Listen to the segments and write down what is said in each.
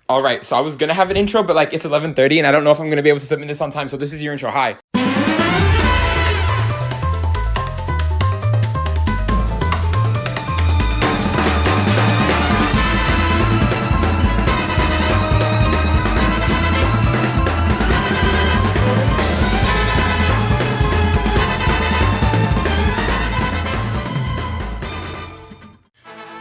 All right, so I was gonna have an intro, but like it's 11:30, and I don't know if I'm gonna be able to submit this on time. So this is your intro. Hi.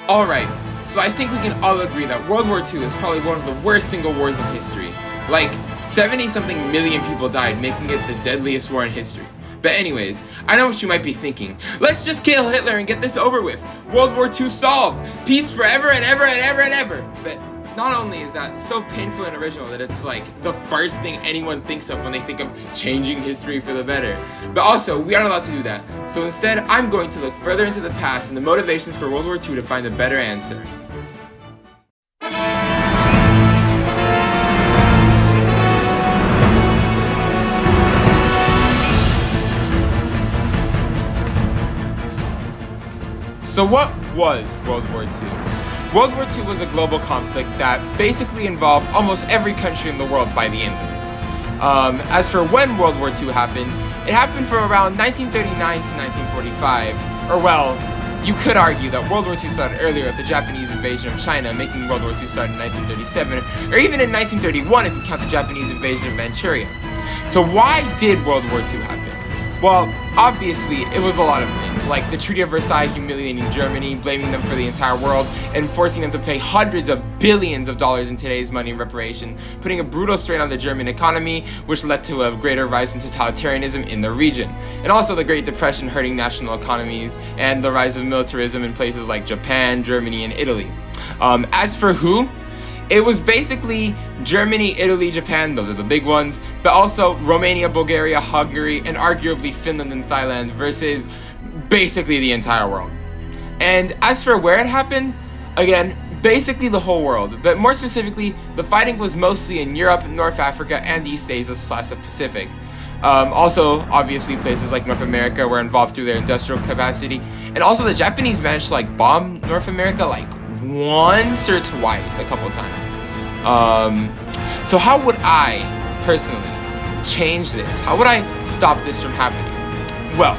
All right, so I think we can all agree that World War II is probably one of the worst single wars in history. Like 70-something million people died, making it the deadliest war in history. But anyways, I know what you might be thinking. Let's just kill Hitler and get this over with. World War II solved. Peace forever and ever and ever and ever. But not only is that so painful and original that it's like the first thing anyone thinks of when they think of changing history for the better, but also we aren't allowed to do that. So instead, I'm going to look further into the past and the motivations for World War II to find a better answer. So what was World War II? World War II was a global conflict that basically involved almost every country in the world by the end of it. As for when World War II happened, it happened from around 1939 to 1945. Or well, you could argue that World War II started earlier with the Japanese invasion of China, making World War II start in 1937, or even in 1931 if you count the Japanese invasion of Manchuria. So why did World War II happen? Well, obviously, it was a lot of things, like the Treaty of Versailles humiliating Germany, blaming them for the entire world, and forcing them to pay hundreds of billions of dollars in today's money in reparation, putting a brutal strain on the German economy, which led to a greater rise in totalitarianism in the region. And also the Great Depression hurting national economies, and the rise of militarism in places like Japan, Germany, and Italy. As for who? It was basically Germany, Italy, Japan, those are the big ones, but also Romania, Bulgaria, Hungary, and arguably Finland and Thailand versus basically the entire world. And as for where it happened, again, basically the whole world, but more specifically, the fighting was mostly in Europe, North Africa, and East Asia / the Pacific. Also, obviously, places like North America were involved through their industrial capacity, and also the Japanese managed to bomb North America once or twice, a couple times. So how would I, personally, change this? How would I stop this from happening? Well,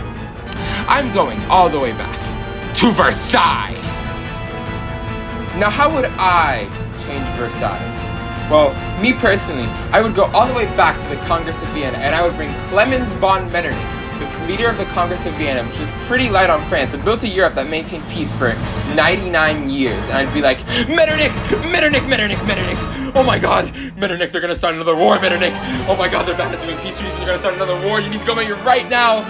I'm going all the way back to Versailles. Now, how would I change Versailles? Well, me personally, I would go all the way back to the Congress of Vienna, and I would bring Clemens von Metternich, the leader of the Congress of Vienna, which was pretty light on France, and built a Europe that maintained peace for 99 years. And I'd be like, Metternich! Metternich! Metternich! Metternich! Oh my god! Metternich, they're gonna start another war, Metternich! Oh my god, they're bad at doing peace treaties, and they're gonna start another war, you need to go Metternich right now!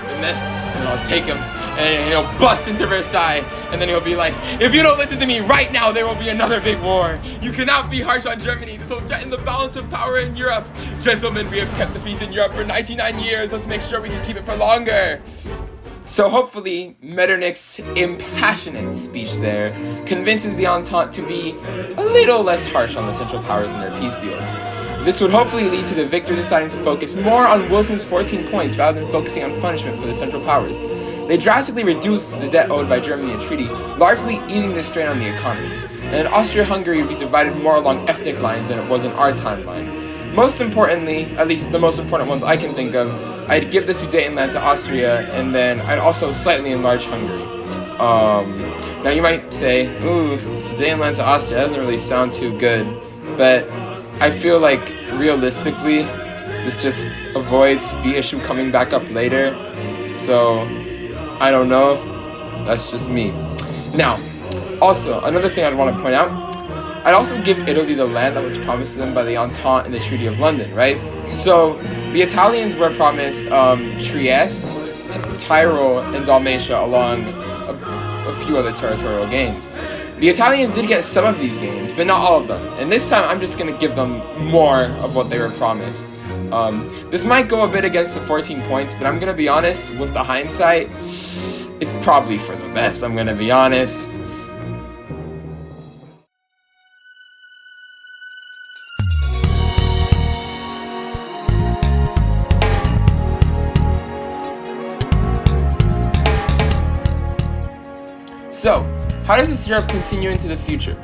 And then I'll take him, and he'll bust into Versailles, and then he'll be like, if you don't listen to me right now, there will be another big war. You cannot be harsh on Germany. This will threaten the balance of power in Europe. Gentlemen, we have kept the peace in Europe for 99 years. Let's make sure we can keep it for longer. So hopefully, Metternich's impassionate speech there convinces the Entente to be a little less harsh on the Central Powers in their peace deals. This would hopefully lead to the victor deciding to focus more on Wilson's 14 points rather than focusing on punishment for the Central Powers. They drastically reduced the debt owed by Germany in treaty, largely easing the strain on the economy. And Austria-Hungary would be divided more along ethnic lines than it was in our timeline. Most importantly, at least the most important ones I can think of, I'd give the Sudetenland to Austria, and then I'd also slightly enlarge Hungary. Now you might say, ooh, Sudetenland to Austria, that doesn't really sound too good, but I feel like realistically, this just avoids the issue coming back up later. So, I don't know. That's just me. Now, also, another thing I'd want to point out, I'd also give Italy the land that was promised to them by the Entente in the Treaty of London, right? So, the Italians were promised Trieste, Tyrol, and Dalmatia along a few other territorial gains. The Italians did get some of these gains, but not all of them. And this time, I'm just going to give them more of what they were promised. This might go a bit against the 14 points, but I'm going to be honest, with the hindsight, it's probably for the best, I'm going to be honest. So, how does this Europe continue into the future?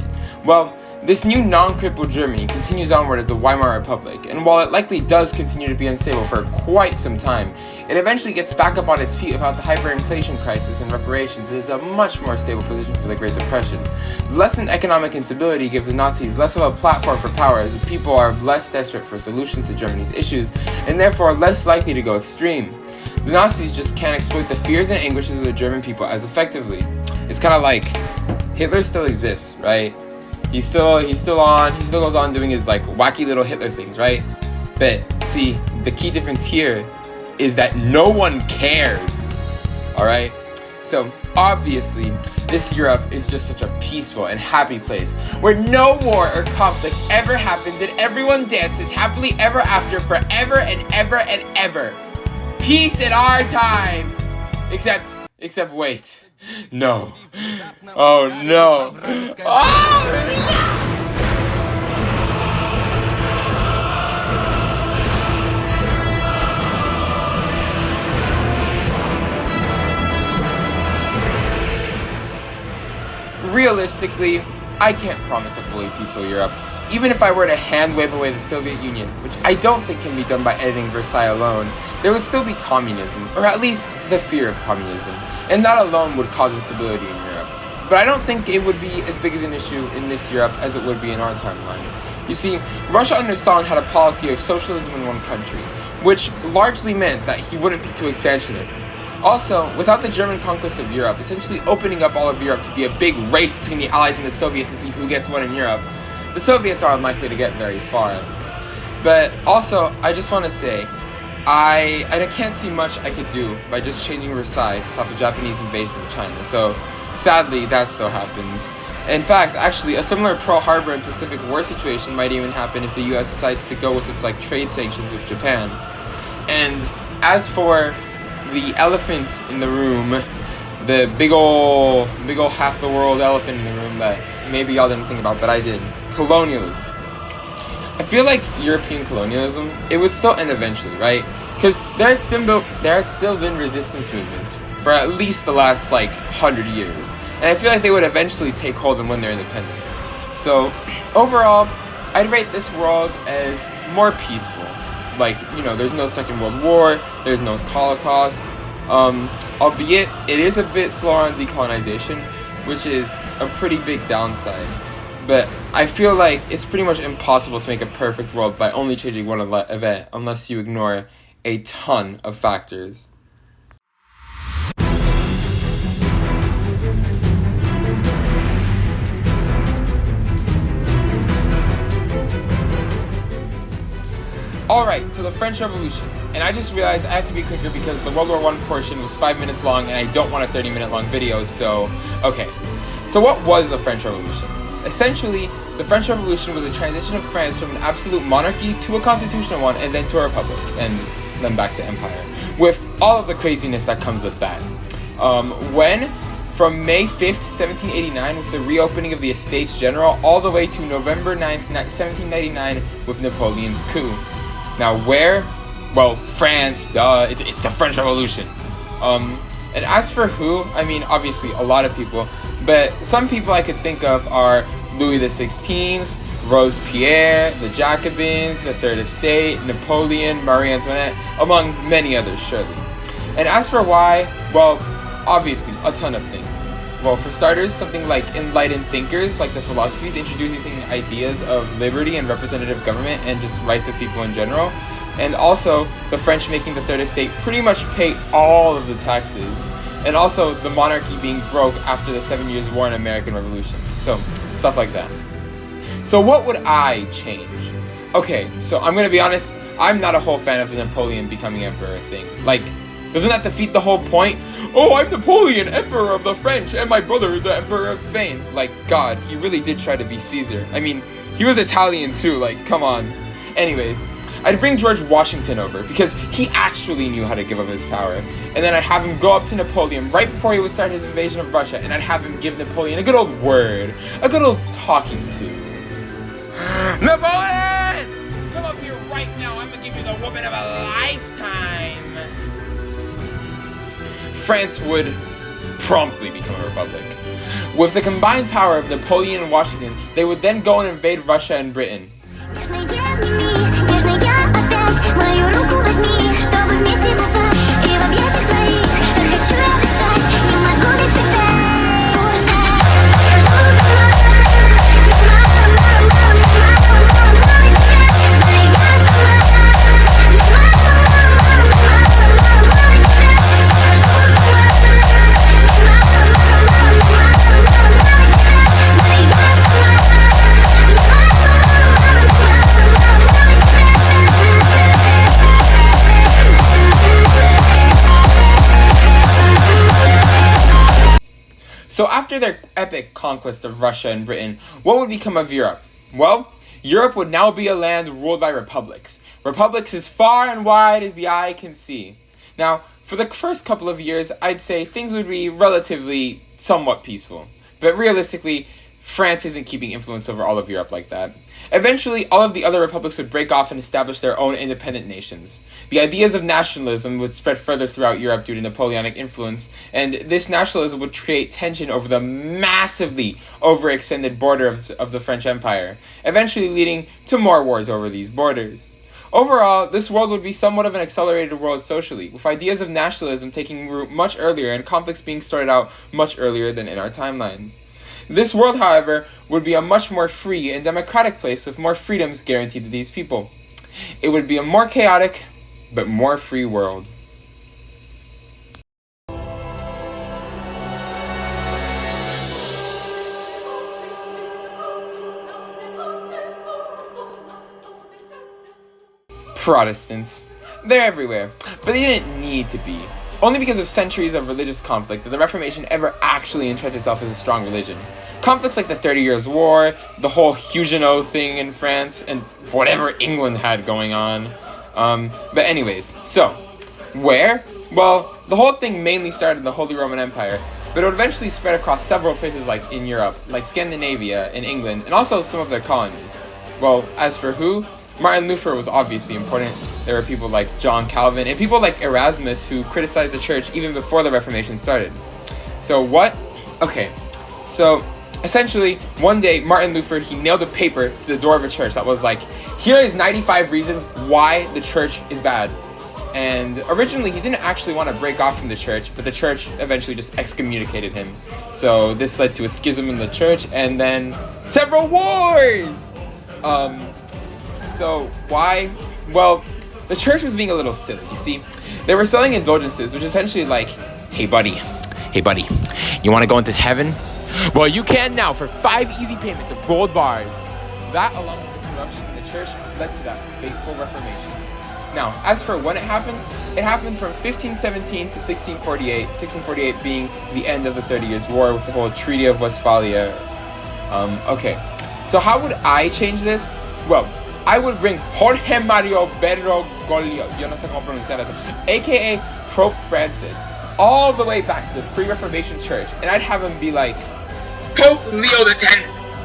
Well, This new non-crippled Germany continues onward as the Weimar Republic, and while it likely does continue to be unstable for quite some time, it eventually gets back up on its feet without the hyperinflation crisis and reparations. It is a much more stable position for the Great Depression. The lessened economic instability gives the Nazis less of a platform for power, as the people are less desperate for solutions to Germany's issues, and therefore less likely to go extreme. The Nazis just can't exploit the fears and anguishes of the German people as effectively. It's kind of like Hitler still exists, right? He still goes on doing his like wacky little Hitler things, right? But see, the key difference here is that no one cares. All right? So obviously, this Europe is just such a peaceful and happy place where no war or conflict ever happens and everyone dances happily ever after forever and ever and ever. Peace in our time. Except wait. No. Oh no. Oh! Realistically, I can't promise a fully peaceful Europe. Even if I were to hand wave away the Soviet Union, which I don't think can be done by editing Versailles alone, there would still be communism, or at least the fear of communism, and that alone would cause instability in Europe. But I don't think it would be as big as an issue in this Europe as it would be in our timeline. You see, Russia under Stalin had a policy of socialism in one country, which largely meant that he wouldn't be too expansionist. Also, without the German conquest of Europe, essentially opening up all of Europe to be a big race between the Allies and the Soviets to see who gets what in Europe, the Soviets are unlikely to get very far. But also, I just want to say, I can't see much I could do by just changing Versailles to stop the Japanese invasion of China, so sadly that still happens. In fact, actually, a similar Pearl Harbor and Pacific War situation might even happen if the US decides to go with its trade sanctions with Japan. And as for the elephant in the room, the big ol' half the world elephant in the room that maybe y'all didn't think about, but I did. Colonialism. I feel like European colonialism, it would still end eventually, right? Because there had still been resistance movements for at least the last 100 years. And I feel like they would eventually take hold and win their independence. So overall, I'd rate this world as more peaceful. There's no Second World War, there's no Holocaust, albeit it is a bit slower on decolonization, which is a pretty big downside. But I feel like it's pretty much impossible to make a perfect world by only changing one event unless you ignore a ton of factors. Alright, so the French Revolution. And I just realized I have to be quicker because the World War I portion was 5 minutes long and I don't want a 30-minute long video, so okay. So what was the French Revolution? Essentially, the French Revolution was a transition of France from an absolute monarchy to a constitutional one and then to a republic, and then back to empire, with all of the craziness that comes with that. From May 5th, 1789 with the reopening of the Estates General all the way to November 9th, 1799 with Napoleon's coup. Now where? Well, France, duh, it's the French Revolution. And as for who, I mean, obviously a lot of people, but some people I could think of are Louis XVI, Robespierre, the Jacobins, the Third Estate, Napoleon, Marie Antoinette, among many others, surely. And as for why, well, obviously, a ton of things. Well, for starters, something like enlightened thinkers, like the philosophies, introducing ideas of liberty and representative government and just rights of people in general. And also, the French making the Third Estate pretty much pay all of the taxes. And also, the monarchy being broke after the 7 Years' War and American Revolution. So, stuff like that. So what would I change? Okay, so I'm gonna be honest, I'm not a whole fan of the Napoleon becoming emperor thing. Doesn't that defeat the whole point? Oh, I'm Napoleon, emperor of the French, and my brother is the emperor of Spain. God, he really did try to be Caesar. I mean, he was Italian too, come on. Anyways, I'd bring George Washington over, because he actually knew how to give up his power. And then I'd have him go up to Napoleon right before he would start his invasion of Russia, and I'd have him give Napoleon a good old word, a good old talking to. Napoleon! Come up here right now, I'm gonna give you the whooping of a lifetime! France would promptly become a republic. With the combined power of Napoleon and Washington, they would then go and invade Russia and Britain. So after their epic conquest of Russia and Britain, what would become of Europe? Well, Europe would now be a land ruled by republics. Republics as far and wide as the eye can see. Now, for the first couple of years, I'd say things would be relatively somewhat peaceful. But realistically, France isn't keeping influence over all of Europe like that. Eventually, all of the other republics would break off and establish their own independent nations. The ideas of nationalism would spread further throughout Europe due to Napoleonic influence, and this nationalism would create tension over the massively overextended border of the French Empire, eventually leading to more wars over these borders. Overall, this world would be somewhat of an accelerated world socially, with ideas of nationalism taking root much earlier and conflicts being started out much earlier than in our timelines. This world, however, would be a much more free and democratic place with more freedoms guaranteed to these people. It would be a more chaotic, but more free world. Protestants. They're everywhere, but they didn't need to be. Only because of centuries of religious conflict did the Reformation ever actually entrench itself as a strong religion. Conflicts like the 30 Years' War, the whole Huguenot thing in France, and whatever England had going on. But anyways, so, where? Well, the whole thing mainly started in the Holy Roman Empire, but it would eventually spread across several places like in Europe, like Scandinavia, in England, and also some of their colonies. Well, as for who? Martin Luther was obviously important. There were people like John Calvin and people like Erasmus who criticized the church even before the Reformation started. So what? Okay, so essentially one day Martin Luther, he nailed a paper to the door of a church that was like, here is 95 reasons why the church is bad. And originally he didn't actually want to break off from the church, but the church eventually just excommunicated him. So this led to a schism in the church and then several wars! So why? Well, the church was being a little silly, you see. They were selling indulgences, which is essentially like, hey buddy, you want to go into heaven? Well, you can now for 5 easy payments of gold bars. That, along with the corruption in the church, led to that fateful Reformation. Now, as for when it happened from 1517 to 1648, 1648 being the end of the 30 Years' War with the whole Treaty of Westphalia. Okay, so how would I change this? Well, I would bring Jorge Mario Bergoglio, yo no sé cómo pronunciar eso, aka Pope Francis, all the way back to the pre-Reformation church, and I'd have him be like, Pope Leo X,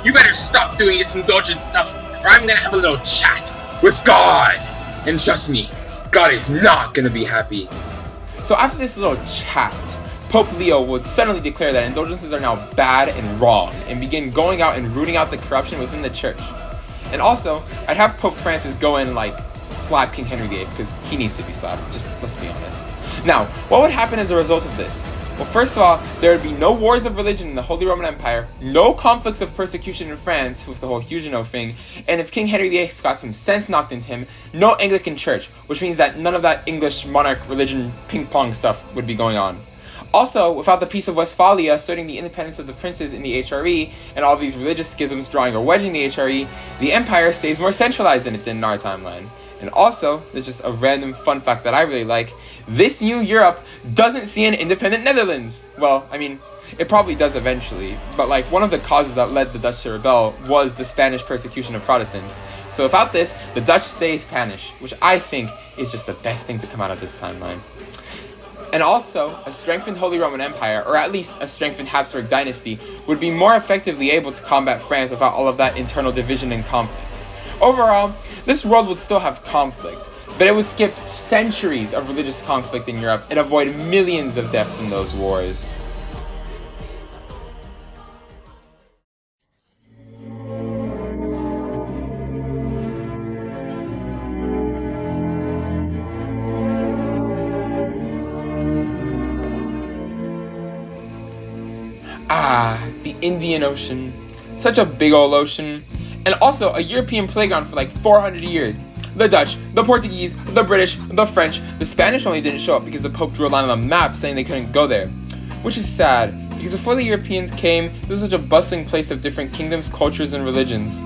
you better stop doing this indulgent stuff, or I'm gonna have a little chat with God. And trust me, God is not gonna be happy. So after this little chat, Pope Leo would suddenly declare that indulgences are now bad and wrong, and begin going out and rooting out the corruption within the church. And also, I'd have Pope Francis go and slap King Henry VIII, because he needs to be slapped, just let's be honest. Now, what would happen as a result of this? Well, first of all, there would be no wars of religion in the Holy Roman Empire, no conflicts of persecution in France with the whole Huguenot thing, and if King Henry VIII got some sense knocked into him, no Anglican church, which means that none of that English monarch religion ping-pong stuff would be going on. Also, without the Peace of Westphalia asserting the independence of the princes in the HRE, and all these religious schisms drawing a wedge in the HRE, the empire stays more centralized than it did in our timeline. And also, there's just a random fun fact that I really like, this new Europe doesn't see an independent Netherlands! Well, I mean, it probably does eventually, but one of the causes that led the Dutch to rebel was the Spanish persecution of Protestants. So without this, the Dutch stay Spanish, which I think is just the best thing to come out of this timeline. And also, a strengthened Holy Roman Empire, or at least a strengthened Habsburg dynasty, would be more effectively able to combat France without all of that internal division and conflict. Overall, this world would still have conflict, but it would skip centuries of religious conflict in Europe and avoid millions of deaths in those wars. the Indian Ocean. Such a big old ocean. And also a European playground for like 400 years. The Dutch, the Portuguese, the British, the French, the Spanish only didn't show up because the Pope drew a line on the map saying they couldn't go there. Which is sad, because before the Europeans came, this was such a bustling place of different kingdoms, cultures, and religions.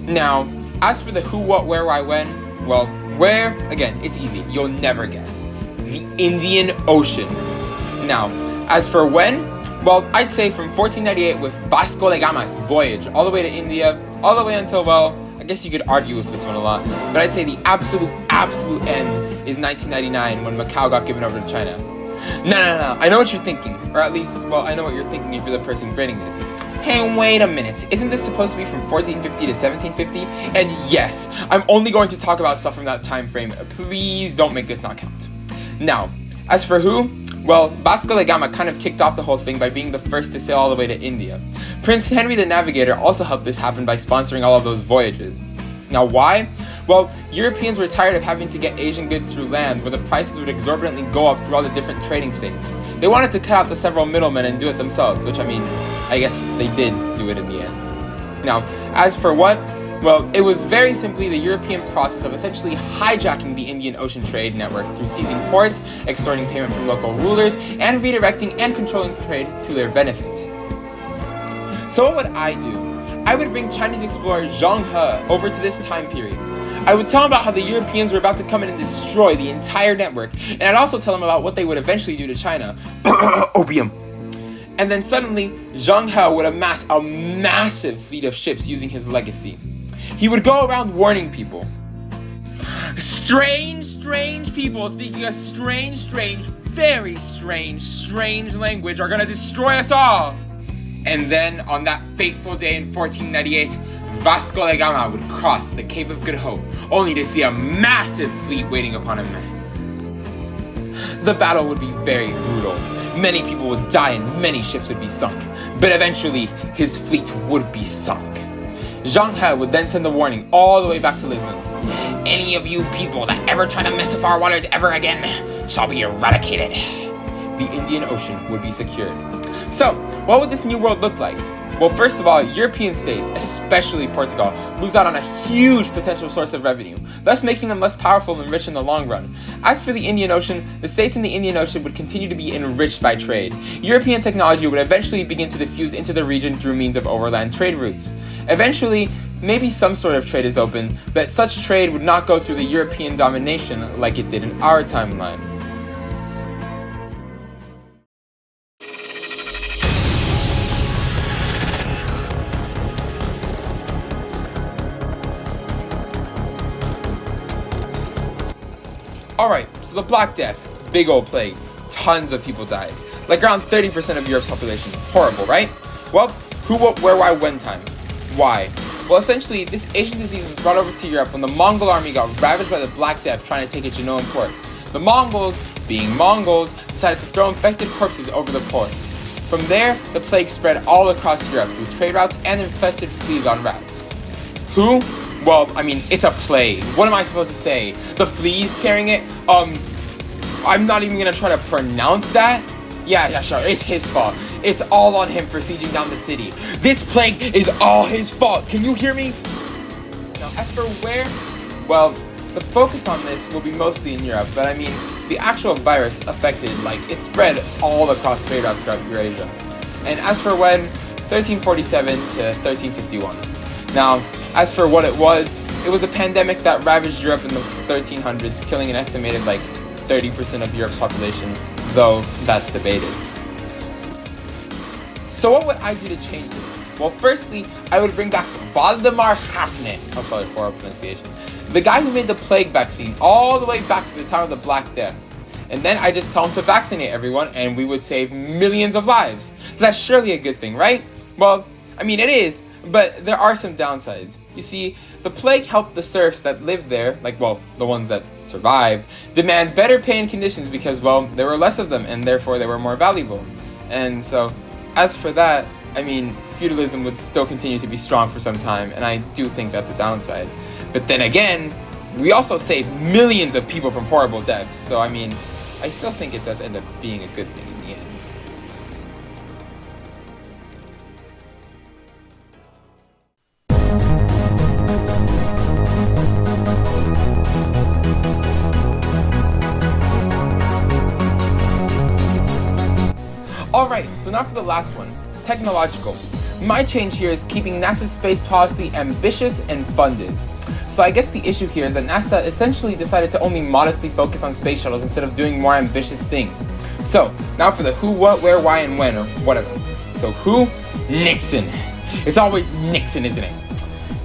Now, as for the who, what, where, why, when, well, where, again, it's easy, you'll never guess. The Indian Ocean. Now, as for when, well, I'd say from 1498 with Vasco da Gama's voyage, all the way to India, all the way until, well, I guess you could argue with this one a lot, but I'd say the absolute end is 1999 when Macau got given over to China. No, I know what you're thinking, or at least, well, I know what you're thinking if you're the person grading this. Hey, wait a minute, isn't this supposed to be from 1450 to 1750? And yes, I'm only going to talk about stuff from that time frame. Please don't make this not count. Now, as for who, well, Vasco da Gama kind of kicked off the whole thing by being the first to sail all the way to India. Prince Henry the Navigator also helped this happen by sponsoring all of those voyages. Now why? Well, Europeans were tired of having to get Asian goods through land where the prices would exorbitantly go up through all the different trading states. They wanted to cut out the several middlemen and do it themselves, which I guess they did do it in the end. Now, as for what? Well, it was very simply the European process of essentially hijacking the Indian Ocean trade network through seizing ports, extorting payment from local rulers, and redirecting and controlling trade to their benefit. So what would I do? I would bring Chinese explorer Zheng He over to this time period. I would tell him about how the Europeans were about to come in and destroy the entire network, and I'd also tell him about what they would eventually do to China. Opium. And then suddenly, Zheng He would amass a massive fleet of ships using his legacy. He would go around warning people. Strange people speaking a strange, very strange language are gonna destroy us all. And then, on that fateful day in 1498, Vasco da Gama would cross the Cape of Good Hope, only to see a massive fleet waiting upon him. The battle would be very brutal. Many people would die and many ships would be sunk, but eventually, his fleet would be sunk. Zheng He would then send a warning all the way back to Lisbon. Any of you people that ever try to mess with our waters ever again shall be eradicated. The Indian Ocean would be secured. So, what would this new world look like? Well, first of all, European states, especially Portugal, lose out on a huge potential source of revenue, thus making them less powerful and rich in the long run. As for the Indian Ocean, the states in the Indian Ocean would continue to be enriched by trade. European technology would eventually begin to diffuse into the region through means of overland trade routes. Eventually, maybe some sort of trade is open, but such trade would not go through the European domination like it did in our timeline. Alright, so the Black Death, big old plague, tons of people died. Like around 30% of Europe's population. Horrible, right? Well, who, what, where, why, when time? Why? Well, essentially, this Asian disease was brought over to Europe when the Mongol army got ravaged by the Black Death trying to take a Genoan port. The Mongols, being Mongols, decided to throw infected corpses over the port. From there, the plague spread all across Europe through trade routes and infested fleas on rats. Who? Well, it's a plague. What am I supposed to say? The fleas carrying it? I'm not even gonna try to pronounce that. Yeah, sure, it's his fault. It's all on him for sieging down the city. This plague is all his fault. Can you hear me? Now, as for where, well, the focus on this will be mostly in Europe, but the actual virus affected, it spread all across trade routes throughout Eurasia. And as for when, 1347 to 1351. Now, as for what it was a pandemic that ravaged Europe in the 1300s, killing an estimated 30% of Europe's population, though that's debated. So what would I do to change this? Well, firstly, I would bring back Valdemar Hafner, that was probably a horrible pronunciation, the guy who made the plague vaccine all the way back to the time of the Black Death. And then I just tell him to vaccinate everyone and we would save millions of lives. So that's surely a good thing, right? Well, it is, but there are some downsides. You see, the plague helped the serfs that lived there, the ones that survived, demand better pay and conditions because, there were less of them and therefore they were more valuable. And so, as for that, feudalism would still continue to be strong for some time, and I do think that's a downside. But then again, we also saved millions of people from horrible deaths, so I still think it does end up being a good thing in the end. now for the last one, technological. My change here is keeping NASA's space policy ambitious and funded. So I guess the issue here is that NASA essentially decided to only modestly focus on space shuttles instead of doing more ambitious things. So, now for the who, what, where, why, and when, or whatever. So who? Nixon. It's always Nixon, isn't it?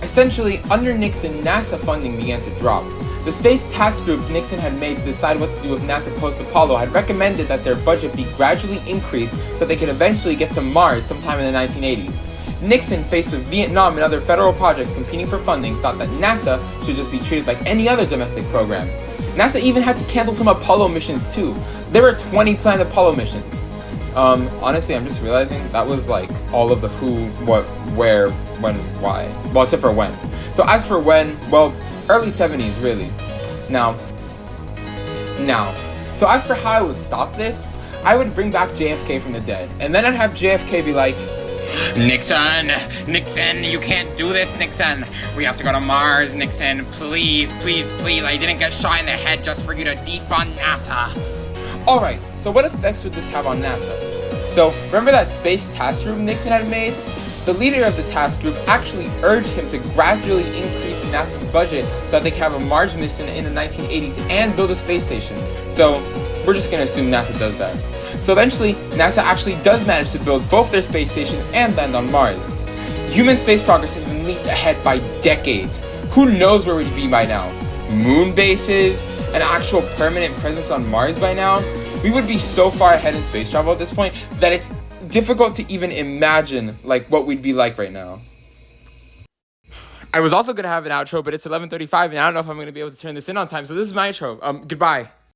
Essentially, under Nixon, NASA funding began to drop. The space task group Nixon had made to decide what to do with NASA post-Apollo had recommended that their budget be gradually increased so they could eventually get to Mars sometime in the 1980s. Nixon, faced with Vietnam and other federal projects competing for funding, thought that NASA should just be treated like any other domestic program. NASA even had to cancel some Apollo missions too. There were 20 planned Apollo missions. Honestly, I'm just realizing that was like all of the who, what, where, when, why. Well, except for when. So as for when, well, early 70s, really. Now. So as for how I would stop this, I would bring back JFK from the dead. And then I'd have JFK be like, Nixon, you can't do this, Nixon. We have to go to Mars, Nixon. Please. I didn't get shot in the head just for you to defund NASA. Alright, so what effects would this have on NASA? So, remember that space task group Nixon had made? The leader of the task group actually urged him to gradually increase NASA's budget so that they could have a Mars mission in the 1980s and build a space station. So, we're just gonna assume NASA does that. So eventually, NASA actually does manage to build both their space station and land on Mars. Human space progress has been leaped ahead by decades. Who knows where we'd be by now? Moon bases? An actual permanent presence on Mars by now? We would be so far ahead in space travel at this point that it's difficult to even imagine like what we'd be like right now. I was also gonna have an outro, but it's 11:35 and I don't know if I'm gonna be able to turn this in on time, so this is my intro. Goodbye.